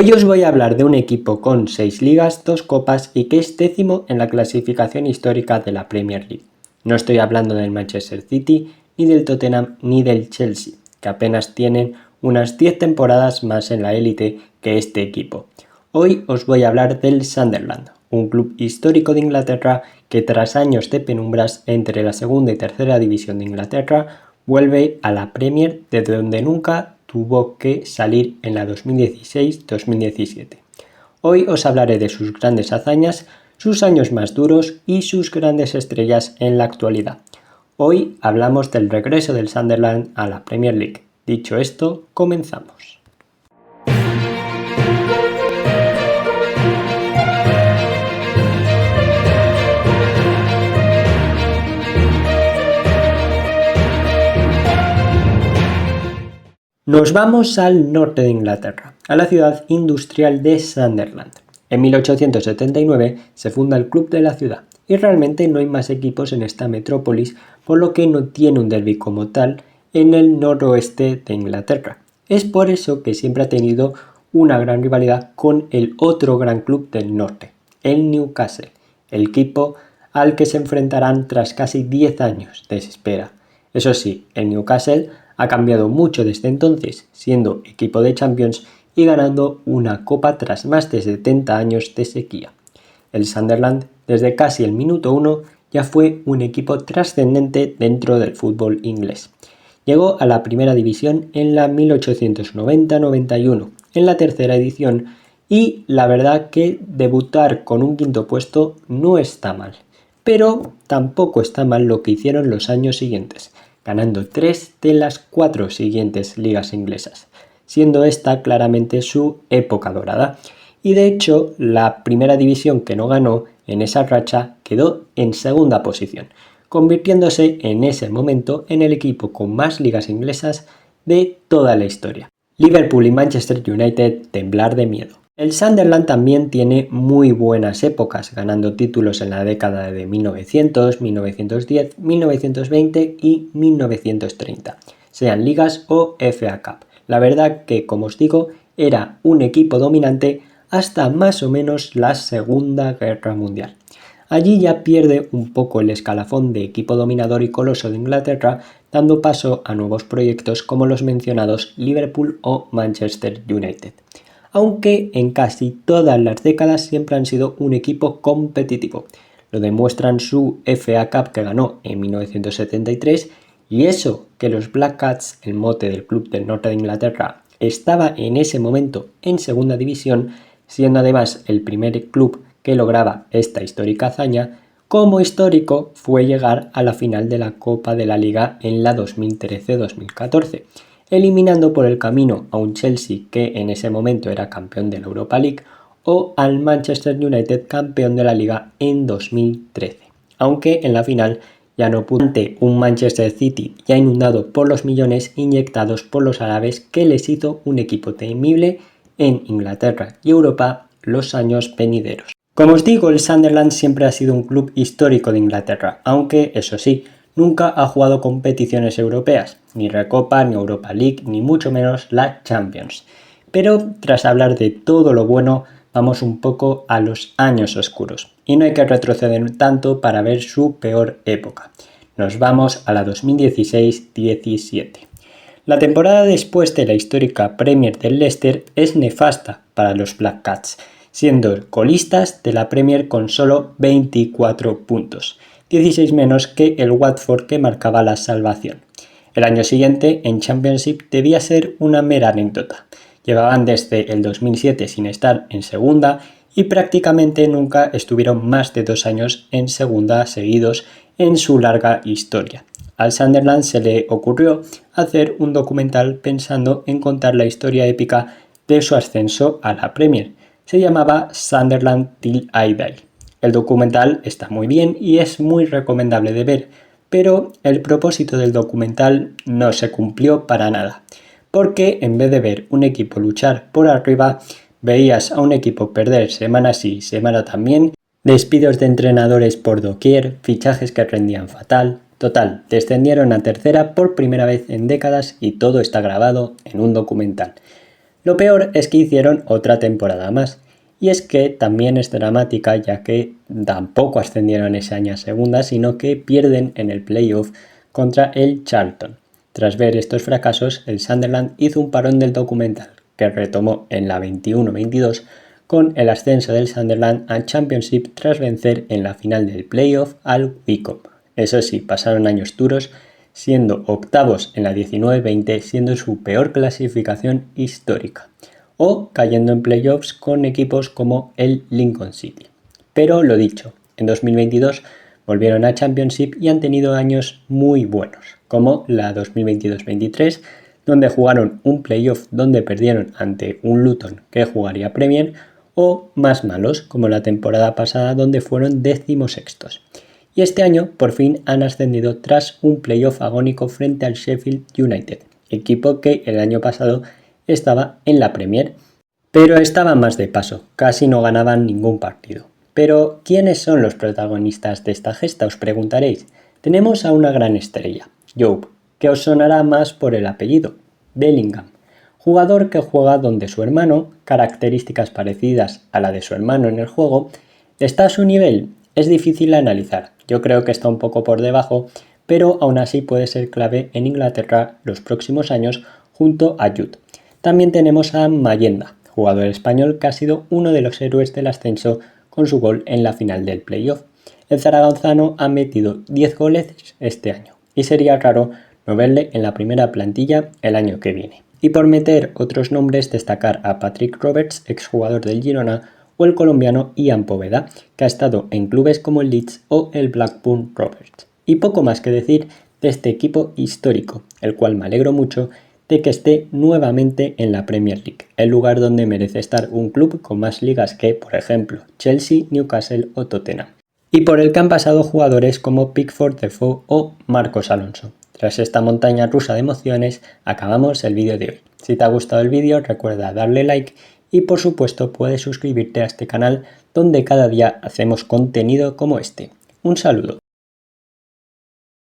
Hoy os voy a hablar de un equipo con 6 ligas, 2 copas y que es 10º en la clasificación histórica de la Premier League. No estoy hablando del Manchester City, ni del Tottenham, ni del Chelsea, que apenas tienen unas 10 temporadas más en la élite que este equipo. Hoy os voy a hablar del Sunderland, un club histórico de Inglaterra que tras años de penumbras entre la segunda y tercera división de Inglaterra vuelve a la Premier desde donde nunca tuvo que salir en la 2016-2017. Hoy os hablaré de sus grandes hazañas, sus años más duros y sus grandes estrellas en la actualidad. Hoy hablamos del regreso del Sunderland a la Premier League. Dicho esto, comenzamos. Nos vamos al norte de Inglaterra, a la ciudad industrial de Sunderland. En 1879 se funda el club de la ciudad y realmente no hay más equipos en esta metrópolis, por lo que no tiene un derbi como tal en el noroeste de Inglaterra. Es por eso que siempre ha tenido una gran rivalidad con el otro gran club del norte, el Newcastle, el equipo al que se enfrentarán tras casi 10 años de espera. Eso sí, el Newcastle ha cambiado mucho desde entonces, siendo equipo de Champions y ganando una copa tras más de 70 años de sequía. El Sunderland, desde casi el minuto 1, ya fue un equipo trascendente dentro del fútbol inglés. Llegó a la primera división en la 1890-91, en la tercera edición, y la verdad que debutar con un quinto puesto no está mal, pero tampoco está mal lo que hicieron los años siguientes, ganando 3 de las 4 siguientes ligas inglesas, siendo esta claramente su época dorada. Y de hecho, la primera división que no ganó en esa racha quedó en segunda posición, convirtiéndose en ese momento en el equipo con más ligas inglesas de toda la historia. Liverpool y Manchester United temblar de miedo. El Sunderland también tiene muy buenas épocas, ganando títulos en la década de 1900, 1910, 1920 y 1930, sean ligas o FA Cup. La verdad que, como os digo, era un equipo dominante hasta más o menos la Segunda Guerra Mundial. Allí ya pierde un poco el escalafón de equipo dominador y coloso de Inglaterra, dando paso a nuevos proyectos como los mencionados Liverpool o Manchester United. Aunque en casi todas las décadas siempre han sido un equipo competitivo. Lo demuestran su FA Cup que ganó en 1973 y eso que los Black Cats, el mote del club del norte de Inglaterra, estaba en ese momento en segunda división, siendo además el primer club que lograba esta histórica hazaña. Como histórico fue llegar a la final de la Copa de la Liga en la 2013-2014. Eliminando por el camino a un Chelsea que en ese momento era campeón de la Europa League o al Manchester United campeón de la Liga en 2013, aunque en la final ya no pudo ante un Manchester City ya inundado por los millones inyectados por los árabes que les hizo un equipo temible en Inglaterra y Europa los años venideros. Como os digo, el Sunderland siempre ha sido un club histórico de Inglaterra, aunque eso sí, nunca ha jugado competiciones europeas, ni Recopa, ni Europa League, ni mucho menos la Champions. Pero tras hablar de todo lo bueno, vamos un poco a los años oscuros, y no hay que retroceder tanto para ver su peor época. Nos vamos a la 2016-17. La temporada después de la histórica Premier del Leicester es nefasta para los Black Cats, siendo colistas de la Premier con solo 24 puntos. 16 menos que el Watford que marcaba la salvación. El año siguiente, en Championship, debía ser una mera anécdota. Llevaban desde el 2007 sin estar en segunda y prácticamente nunca estuvieron más de 2 años en segunda seguidos en su larga historia. Al Sunderland se le ocurrió hacer un documental pensando en contar la historia épica de su ascenso a la Premier. Se llamaba Sunderland Till I Die. El documental está muy bien y es muy recomendable de ver, pero el propósito del documental no se cumplió para nada, porque en vez de ver un equipo luchar por arriba, veías a un equipo perder semana sí, semana también, despidos de entrenadores por doquier, fichajes que rendían fatal. Total, descendieron a tercera por primera vez en décadas y todo está grabado en un documental. Lo peor es que hicieron otra temporada más, y es que también es dramática ya que tampoco ascendieron ese año a segunda, sino que pierden en el playoff contra el Charlton. Tras ver estos fracasos, el Sunderland hizo un parón del documental, que retomó en la 21-22 con el ascenso del Sunderland a Championship tras vencer en la final del playoff al Wycombe. Eso sí, pasaron años duros, siendo octavos en la 19-20, siendo su peor clasificación histórica, o cayendo en playoffs con equipos como el Lincoln City. Pero lo dicho, en 2022 volvieron a Championship y han tenido años muy buenos, como la 2022-23, donde jugaron un playoff donde perdieron ante un Luton que jugaría Premier, o más malos, como la temporada pasada donde fueron 16º. Y este año por fin han ascendido tras un playoff agónico frente al Sheffield United, equipo que el año pasado estaba en la Premier, pero estaba más de paso, casi no ganaban ningún partido. Pero, ¿quiénes son los protagonistas de esta gesta? Os preguntaréis. Tenemos a una gran estrella, Jobe, que os sonará más por el apellido, Bellingham, jugador que juega donde su hermano, características parecidas a la de su hermano en el juego. ¿Está a su nivel? Es difícil analizar, yo creo que está un poco por debajo, pero aún así puede ser clave en Inglaterra los próximos años junto a Jude. También tenemos a Mayenda, jugador español que ha sido uno de los héroes del ascenso con su gol en la final del playoff. El zaragonzano ha metido 10 goles este año y sería raro no verle en la primera plantilla el año que viene. Y por meter otros nombres, destacar a Patrick Roberts, exjugador del Girona, o el colombiano Ian Poveda, que ha estado en clubes como el Leeds o el Blackburn Rovers. Y poco más que decir de este equipo histórico, el cual me alegro mucho de que esté nuevamente en la Premier League, el lugar donde merece estar un club con más ligas que, por ejemplo, Chelsea, Newcastle o Tottenham. Y por el que han pasado jugadores como Pickford, Defoe o Marcos Alonso. Tras esta montaña rusa de emociones, acabamos el vídeo de hoy. Si te ha gustado el vídeo, recuerda darle like y por supuesto puedes suscribirte a este canal donde cada día hacemos contenido como este. Un saludo.